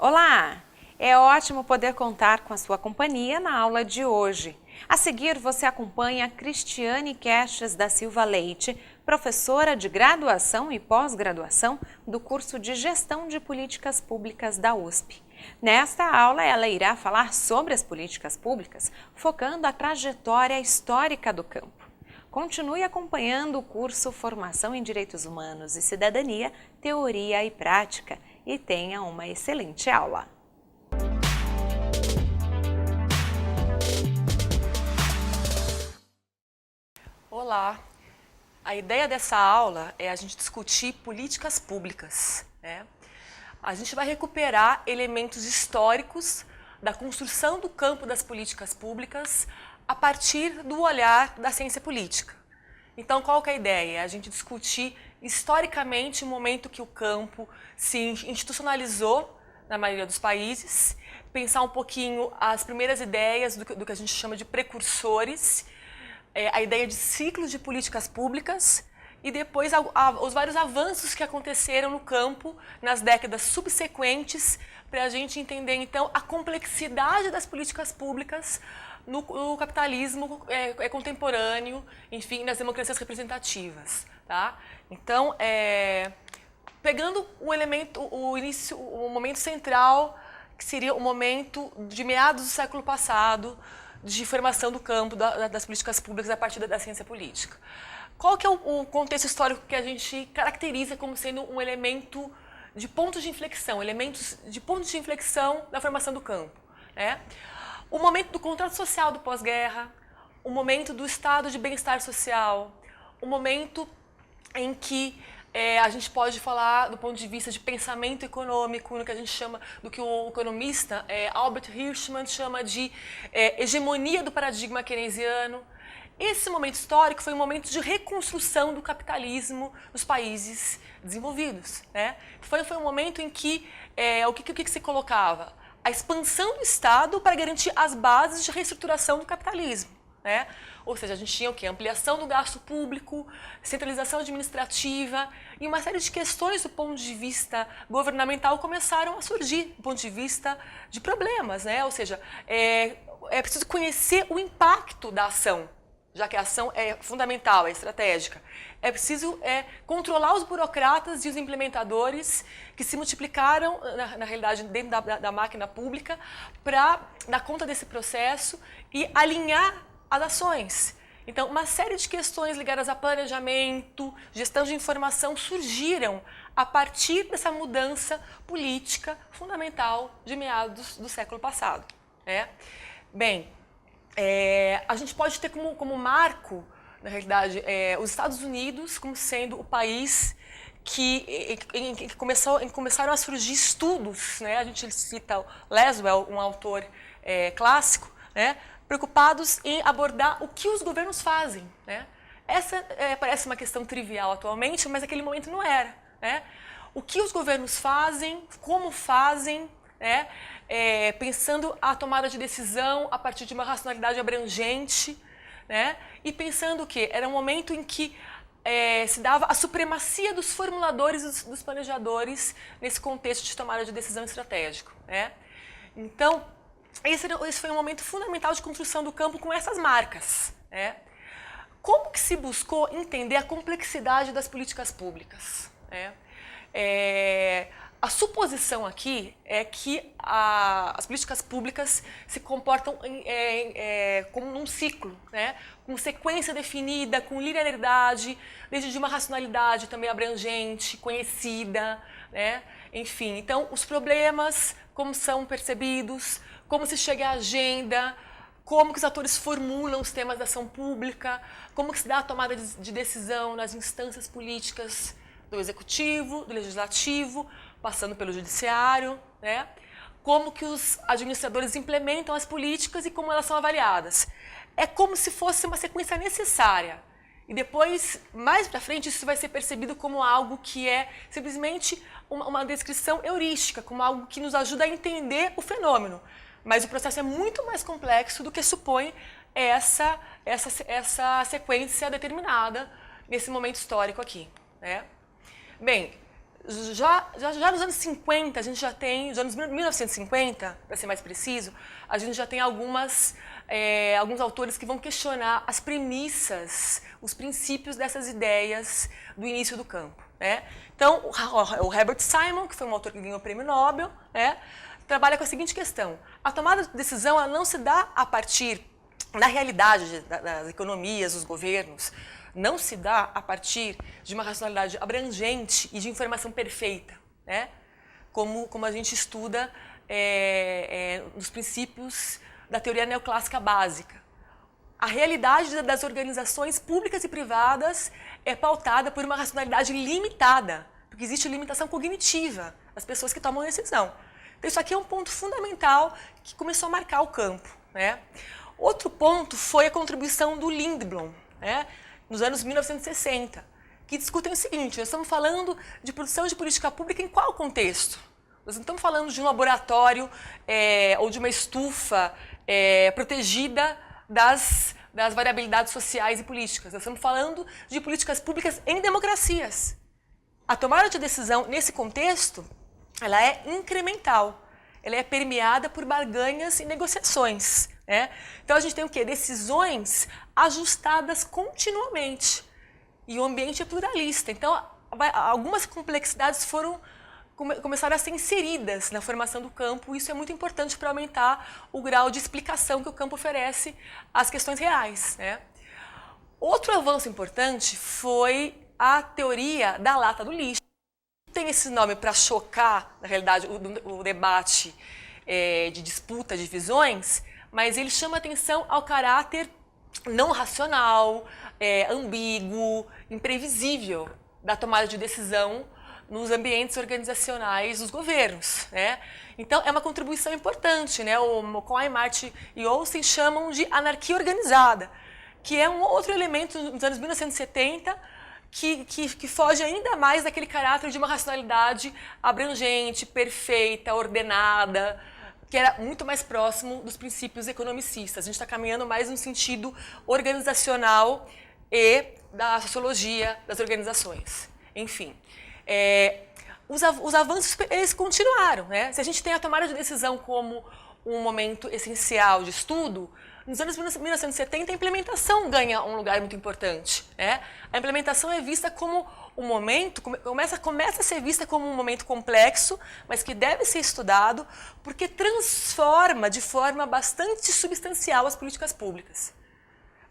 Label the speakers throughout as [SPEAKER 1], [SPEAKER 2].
[SPEAKER 1] Olá! É ótimo poder contar com a sua companhia na aula de hoje. A seguir, você acompanha Cristiane Kestes da Silva Leite, professora de graduação e pós-graduação do curso de Gestão de Políticas Públicas da USP. Nesta aula, ela irá falar sobre as políticas públicas, focando a trajetória histórica do campo. Continue acompanhando o curso Formação em Direitos Humanos e Cidadania, Teoria e Prática e tenha uma excelente aula.
[SPEAKER 2] Olá! A ideia dessa aula é a gente discutir políticas públicas, né? A gente vai recuperar elementos históricos da construção do campo das políticas públicas a partir do olhar da ciência política. Então, qual que é a ideia? A gente discutir historicamente o momento que o campo se institucionalizou na maioria dos países, pensar um pouquinho as primeiras ideias do que a gente chama de precursores, a ideia de ciclos de políticas públicas e depois os vários avanços que aconteceram no campo nas décadas subsequentes para a gente entender, então, a complexidade das políticas públicas no capitalismo contemporâneo, enfim, nas democracias representativas, tá? Então, pegando o momento central, que seria o momento de meados do século passado, de formação do campo das políticas públicas a partir da ciência política. Qual que é o contexto histórico que a gente caracteriza como sendo um elemento de pontos de inflexão, elementos de pontos de inflexão da formação do campo, né? O momento do contrato social do pós-guerra, o momento do estado de bem-estar social, o momento em que a gente pode falar do ponto de vista de pensamento econômico, no que a gente chama, do que o economista Albert Hirschman chama de hegemonia do paradigma keynesiano. Esse momento histórico foi um momento de reconstrução do capitalismo nos países desenvolvidos, né? Foi um momento em que o que se colocava? A expansão do Estado para garantir as bases de reestruturação do capitalismo, né? Ou seja, a gente tinha o quê? Ampliação do gasto público, centralização administrativa e uma série de questões do ponto de vista governamental começaram a surgir do ponto de vista de problemas, né? Ou seja, é preciso conhecer o impacto da ação, já que a ação é fundamental, é estratégica. É preciso controlar os burocratas e os implementadores que se multiplicaram, na realidade, dentro da máquina pública para dar conta desse processo e alinhar as ações. Então, uma série de questões ligadas a planejamento, gestão de informação surgiram a partir dessa mudança política fundamental de meados do século passado, né? Bem, a gente pode ter como marco, na realidade, os Estados Unidos como sendo o país em que começaram a surgir estudos, né? A gente cita o Laswell, um autor clássico, né? Preocupados em abordar o que os governos fazem, né? Essa parece uma questão trivial atualmente, mas naquele momento não era, né? O que os governos fazem, como fazem, né? Pensando a tomada de decisão a partir de uma racionalidade abrangente, né? E pensando que era um momento em que se dava a supremacia dos formuladores e dos planejadores nesse contexto de tomada de decisão estratégico, né? Então, esse foi um momento fundamental de construção do campo com essas marcas, né? Como que se buscou entender a complexidade das políticas públicas, né? A suposição aqui é que as políticas públicas se comportam como num ciclo, né? Com sequência definida, com linearidade, desde uma racionalidade também abrangente, conhecida, né? Enfim, então os problemas, como são percebidos, como se chega à agenda, como que os atores formulam os temas da ação pública, como que se dá a tomada de decisão nas instâncias políticas do executivo, do legislativo, passando pelo judiciário, né? Como que os administradores implementam as políticas e como elas são avaliadas. É como se fosse uma sequência necessária. E depois, mais para frente, isso vai ser percebido como algo que é simplesmente uma descrição heurística, como algo que nos ajuda a entender o fenômeno. Mas o processo é muito mais complexo do que supõe essa sequência determinada nesse momento histórico aqui, né? Bem, já nos anos 50, a gente já tem, nos anos 1950, para ser mais preciso, a gente já tem alguns autores que vão questionar as premissas, os princípios dessas ideias do início do campo. Né? Então, o Herbert Simon, que foi um autor que ganhou o prêmio Nobel, né, trabalha com a seguinte questão: a tomada de decisão ela não se dá a partir da realidade das economias, dos governos, não se dá a partir de uma racionalidade abrangente e de informação perfeita, né? Como a gente estuda nos princípios da teoria neoclássica básica. A realidade das organizações públicas e privadas é pautada por uma racionalidade limitada, porque existe limitação cognitiva das pessoas que tomam decisão. Então, isso aqui é um ponto fundamental que começou a marcar o campo. Né? Outro ponto foi a contribuição do Lindblom, né? Nos anos 1960, que discutem o seguinte: nós estamos falando de produção de política pública em qual contexto? Nós não estamos falando de um laboratório ou de uma estufa protegida das variabilidades sociais e políticas. Nós estamos falando de políticas públicas em democracias. A tomada de decisão nesse contexto, ela é incremental. Ela é permeada por barganhas e negociações. Né? Então a gente tem o quê? Decisões ajustadas continuamente. E o ambiente é pluralista. Então algumas complexidades começaram a ser inseridas na formação do campo, e isso é muito importante para aumentar o grau de explicação que o campo oferece às questões reais. Né? Outro avanço importante foi a teoria da lata do lixo. Tem esse nome para chocar, na realidade, o debate de disputa de visões, mas ele chama atenção ao caráter não racional, ambíguo, imprevisível da tomada de decisão nos ambientes organizacionais dos governos. Né? Então, é uma contribuição importante. Né? O McCoy, Marty e Olsen chamam de anarquia organizada, que é um outro elemento nos anos 1970 que foge ainda mais daquele caráter de uma racionalidade abrangente, perfeita, ordenada, que era muito mais próximo dos princípios economicistas. A gente está caminhando mais no sentido organizacional e da sociologia das organizações. Enfim, os avanços eles continuaram. Né? Se a gente tem a tomada de decisão como um momento essencial de estudo, nos anos 1970 a implementação ganha um lugar muito importante. Né? A implementação é vista como um momento, começa a ser vista como um momento complexo, mas que deve ser estudado, porque transforma de forma bastante substancial as políticas públicas.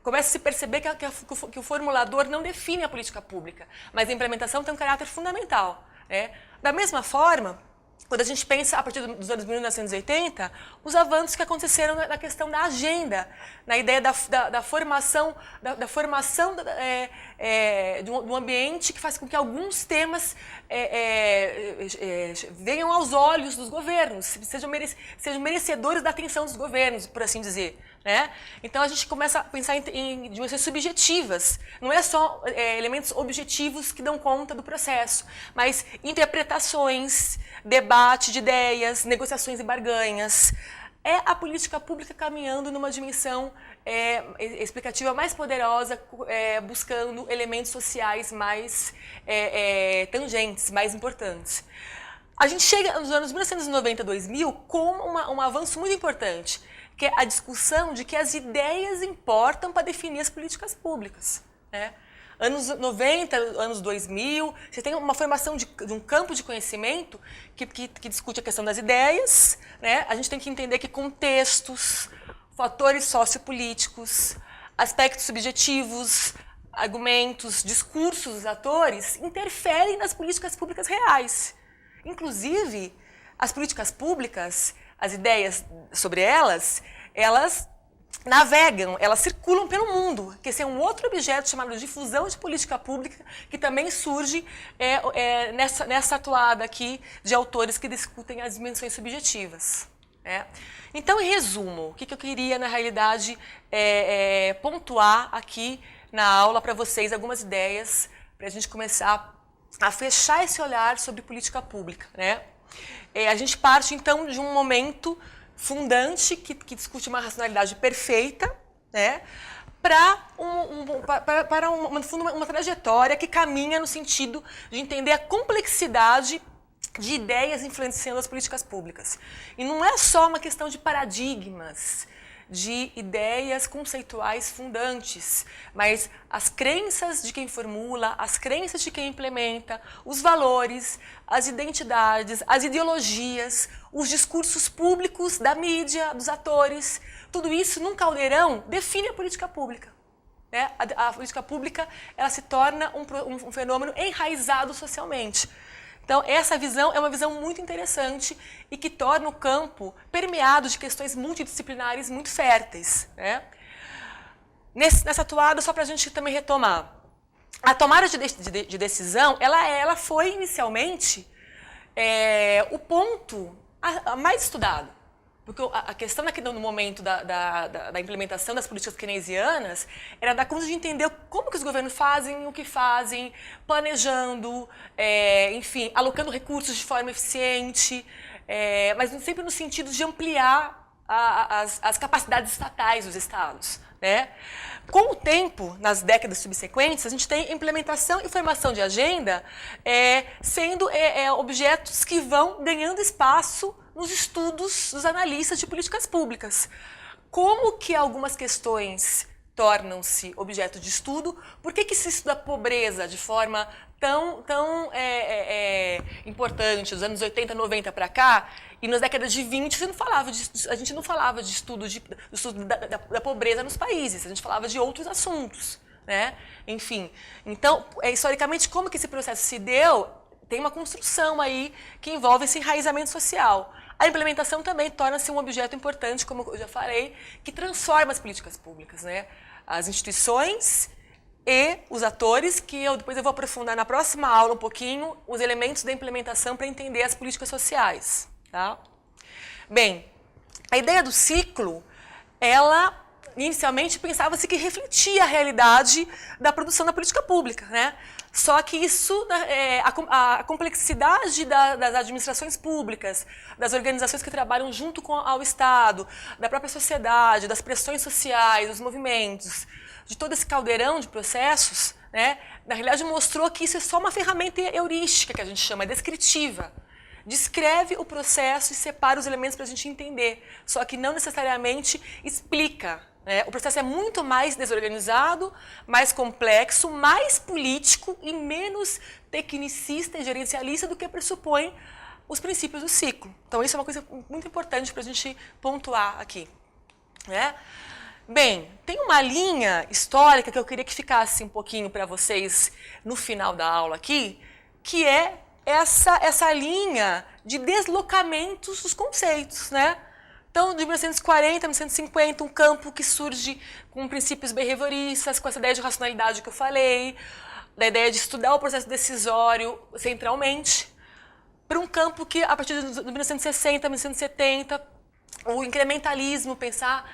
[SPEAKER 2] Começa a se perceber que o formulador não define a política pública, mas a implementação tem um caráter fundamental. Né? Da mesma forma, quando a gente pensa, a partir dos anos 1980, os avanços que aconteceram na questão da agenda, na ideia da formação de um ambiente que faz com que alguns temas venham aos olhos dos governos, sejam merecedores da atenção dos governos, por assim dizer. Né? Então a gente começa a pensar em dimensões subjetivas. Não é só elementos objetivos que dão conta do processo, mas interpretações, debate de ideias, negociações e barganhas. É a política pública caminhando numa dimensão explicativa mais poderosa, buscando elementos sociais mais tangentes, mais importantes. A gente chega nos anos 1990 a 2000 com um avanço muito importante, que é a discussão de que as ideias importam para definir as políticas públicas. Né? Anos 90, anos 2000, você tem uma formação de um campo de conhecimento que discute a questão das ideias. Né? A gente tem que entender que contextos, fatores sociopolíticos, aspectos subjetivos, argumentos, discursos dos atores interferem nas políticas públicas reais. Inclusive, as políticas públicas, as ideias sobre elas navegam, elas circulam pelo mundo, que esse é um outro objeto chamado difusão de política pública, que também surge nessa atuada aqui de autores que discutem as dimensões subjetivas. Né? Então, em resumo, o que eu queria, na realidade, pontuar aqui na aula para vocês algumas ideias para a gente começar a fechar esse olhar sobre política pública. Né? A gente parte, então, de um momento fundante que discute uma racionalidade perfeita, né? para uma trajetória que caminha no sentido de entender a complexidade de ideias influenciando as políticas públicas. E não é só uma questão de paradigmas, de ideias conceituais fundantes, mas as crenças de quem formula, as crenças de quem implementa, os valores, as identidades, as ideologias, os discursos públicos da mídia, dos atores, tudo isso num caldeirão define a política pública. Né? A política pública ela se torna um fenômeno enraizado socialmente. Então, essa visão é uma visão muito interessante e que torna o campo permeado de questões multidisciplinares muito férteis. Né? Nessa toada, só para a gente também retomar, a tomada de decisão, ela foi inicialmente o ponto mais estudado. Porque a questão aqui no momento da implementação das políticas keynesianas era dar conta de entender como que os governos fazem o que fazem, planejando, enfim, alocando recursos de forma eficiente, mas sempre no sentido de ampliar as capacidades estatais dos estados. Né? Com o tempo, nas décadas subsequentes, a gente tem implementação e formação de agenda sendo objetos que vão ganhando espaço nos estudos dos analistas de políticas públicas. Como que algumas questões tornam-se objeto de estudo? Por que se estuda a pobreza de forma tão importante, dos anos 80, 90 para cá, e nas décadas de 20 a gente não falava de estudo da pobreza nos países, a gente falava de outros assuntos. Né? Enfim, então, historicamente, como que esse processo se deu? Tem uma construção aí que envolve esse enraizamento social. A implementação também torna-se um objeto importante, como eu já falei, que transforma as políticas públicas, né? As instituições e os atores, que depois eu vou aprofundar na próxima aula um pouquinho, os elementos da implementação para entender as políticas sociais. Tá? Bem, a ideia do ciclo, ela inicialmente pensava-se que refletia a realidade da produção da política pública, né? Só que isso, a complexidade das administrações públicas, das organizações que trabalham junto ao Estado, da própria sociedade, das pressões sociais, dos movimentos, de todo esse caldeirão de processos, né? Na realidade mostrou que isso é só uma ferramenta heurística, que a gente chama, descritiva. Descreve o processo e separa os elementos para a gente entender, só que não necessariamente explica. O processo é muito mais desorganizado, mais complexo, mais político e menos tecnicista e gerencialista do que pressupõe os princípios do ciclo. Então, isso é uma coisa muito importante para a gente pontuar aqui. Né? Bem, tem uma linha histórica que eu queria que ficasse um pouquinho para vocês no final da aula aqui, que é essa linha de deslocamentos dos conceitos, né? Então, de 1940 a 1950, um campo que surge com princípios behavioristas, com essa ideia de racionalidade que eu falei, da ideia de estudar o processo decisório centralmente, para um campo que, a partir de 1960, 1970, o incrementalismo, pensar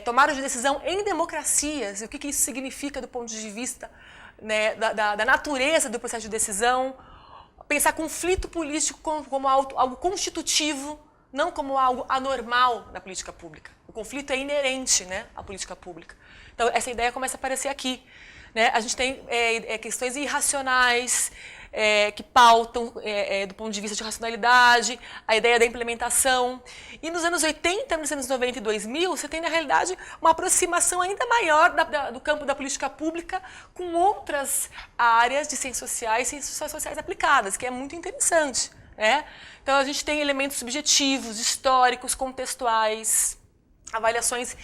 [SPEAKER 2] tomada de decisão em democracias, e o que isso significa do ponto de vista, né, da natureza do processo de decisão, pensar conflito político como algo constitutivo, não como algo anormal na política pública. O conflito é inerente, né, à política pública. Então, essa ideia começa a aparecer aqui. Né? A gente tem questões irracionais que pautam, do ponto de vista de racionalidade, a ideia da implementação. E nos anos 80, 1990 e 2000, você tem, na realidade, uma aproximação ainda maior do campo da política pública com outras áreas de ciências sociais aplicadas, que é muito interessante. Então, a gente tem elementos subjetivos, históricos, contextuais, avaliações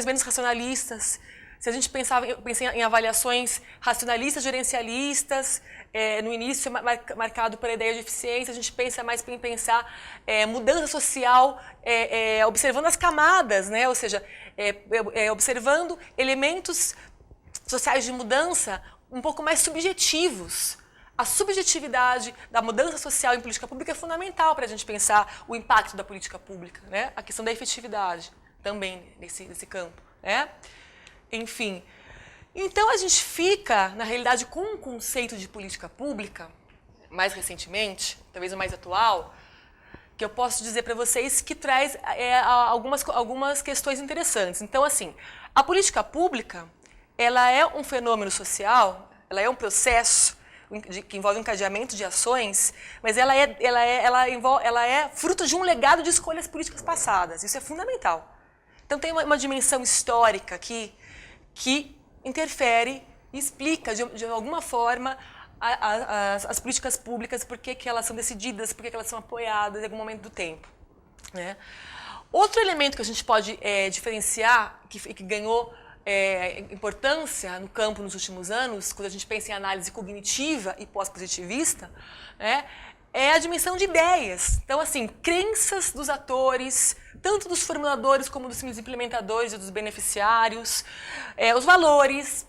[SPEAKER 2] menos racionalistas. Se a gente pensa em avaliações racionalistas, gerencialistas, no início marcado pela ideia de eficiência, a gente pensa mais em pensar mudança social, observando as camadas, né? Ou seja, observando elementos sociais de mudança um pouco mais subjetivos. A subjetividade da mudança social em política pública é fundamental para a gente pensar o impacto da política pública, né? A questão da efetividade também nesse campo. Né? Enfim, então a gente fica, na realidade, com um conceito de política pública, mais recentemente, talvez o mais atual, que eu posso dizer para vocês que traz algumas questões interessantes. Então, assim, a política pública, ela é um fenômeno social, ela é um processo que envolve um encadeamento de ações, mas ela é fruto de um legado de escolhas políticas passadas. Isso é fundamental. Então tem uma dimensão histórica aqui que interfere e explica de alguma forma as políticas públicas, por que elas são decididas, por que elas são apoiadas em algum momento do tempo, né? Outro elemento que a gente pode diferenciar, que ganhou importância no campo nos últimos anos, quando a gente pensa em análise cognitiva e pós-positivista, né, é a dimensão de ideias. Então, assim, crenças dos atores, tanto dos formuladores como dos implementadores e dos beneficiários, os valores,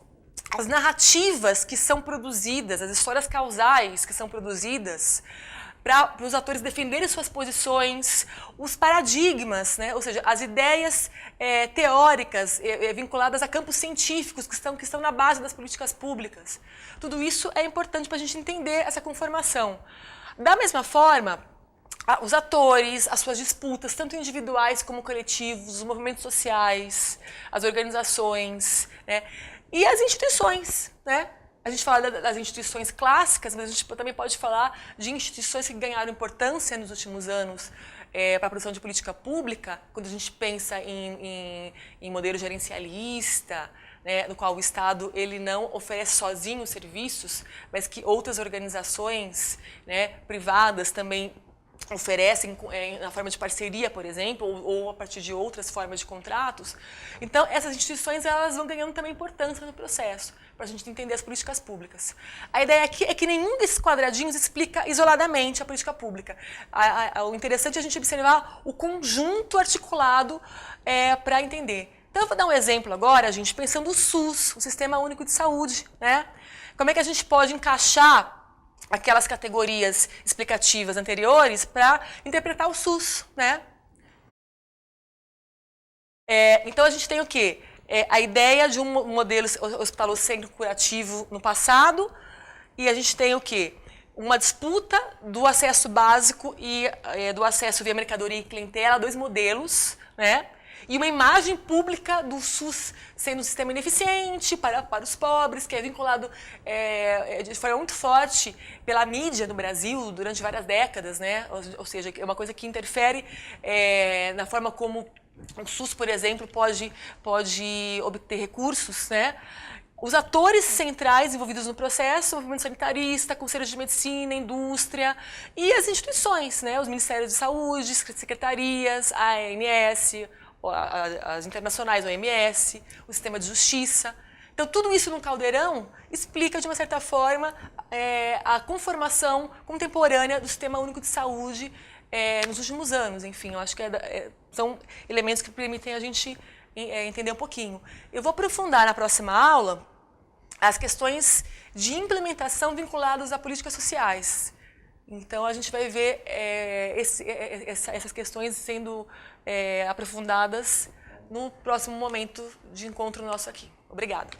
[SPEAKER 2] as narrativas que são produzidas, as histórias causais que são produzidas para os atores defenderem suas posições, os paradigmas, né? Ou seja, as ideias teóricas vinculadas a campos científicos que estão na base das políticas públicas. Tudo isso é importante para a gente entender essa conformação. Da mesma forma, os atores, as suas disputas, tanto individuais como coletivos, os movimentos sociais, as organizações, né? E as instituições, né? A gente fala das instituições clássicas, mas a gente também pode falar de instituições que ganharam importância nos últimos anos para a produção de política pública, quando a gente pensa em modelo gerencialista, né, no qual o Estado ele não oferece sozinho os serviços, mas que outras organizações, né, privadas também oferecem na forma de parceria, por exemplo, ou a partir de outras formas de contratos. Então, essas instituições elas vão ganhando também importância no processo, para a gente entender as políticas públicas. A ideia aqui é que nenhum desses quadradinhos explica isoladamente a política pública. O interessante é a gente observar o conjunto articulado para entender. Então, eu vou dar um exemplo agora, gente, pensando o SUS, o Sistema Único de Saúde, né? Como é que a gente pode encaixar aquelas categorias explicativas anteriores para interpretar o SUS, né? Então, a gente tem o quê? A ideia de um modelo hospitalocêntrico curativo no passado, e a gente tem o quê? Uma disputa do acesso básico e do acesso via mercadoria e clientela, dois modelos, né? E uma imagem pública do SUS sendo um sistema ineficiente para os pobres, que é vinculado de forma muito forte pela mídia no Brasil durante várias décadas, né? Ou seja, é uma coisa que interfere na forma como o SUS, por exemplo, pode obter recursos, né? Os atores centrais envolvidos no processo, o movimento sanitarista, conselhos de medicina, indústria e as instituições, né? Os ministérios de saúde, secretarias, a ANS, as internacionais, a OMS, o sistema de justiça. Então, tudo isso num caldeirão explica, de uma certa forma, a conformação contemporânea do Sistema Único de Saúde nos últimos anos. Enfim, eu acho que são elementos que permitem a gente entender um pouquinho. Eu vou aprofundar na próxima aula as questões de implementação vinculadas a políticas sociais. Então, a gente vai ver essas questões sendo aprofundadas no próximo momento de encontro nosso aqui. Obrigada.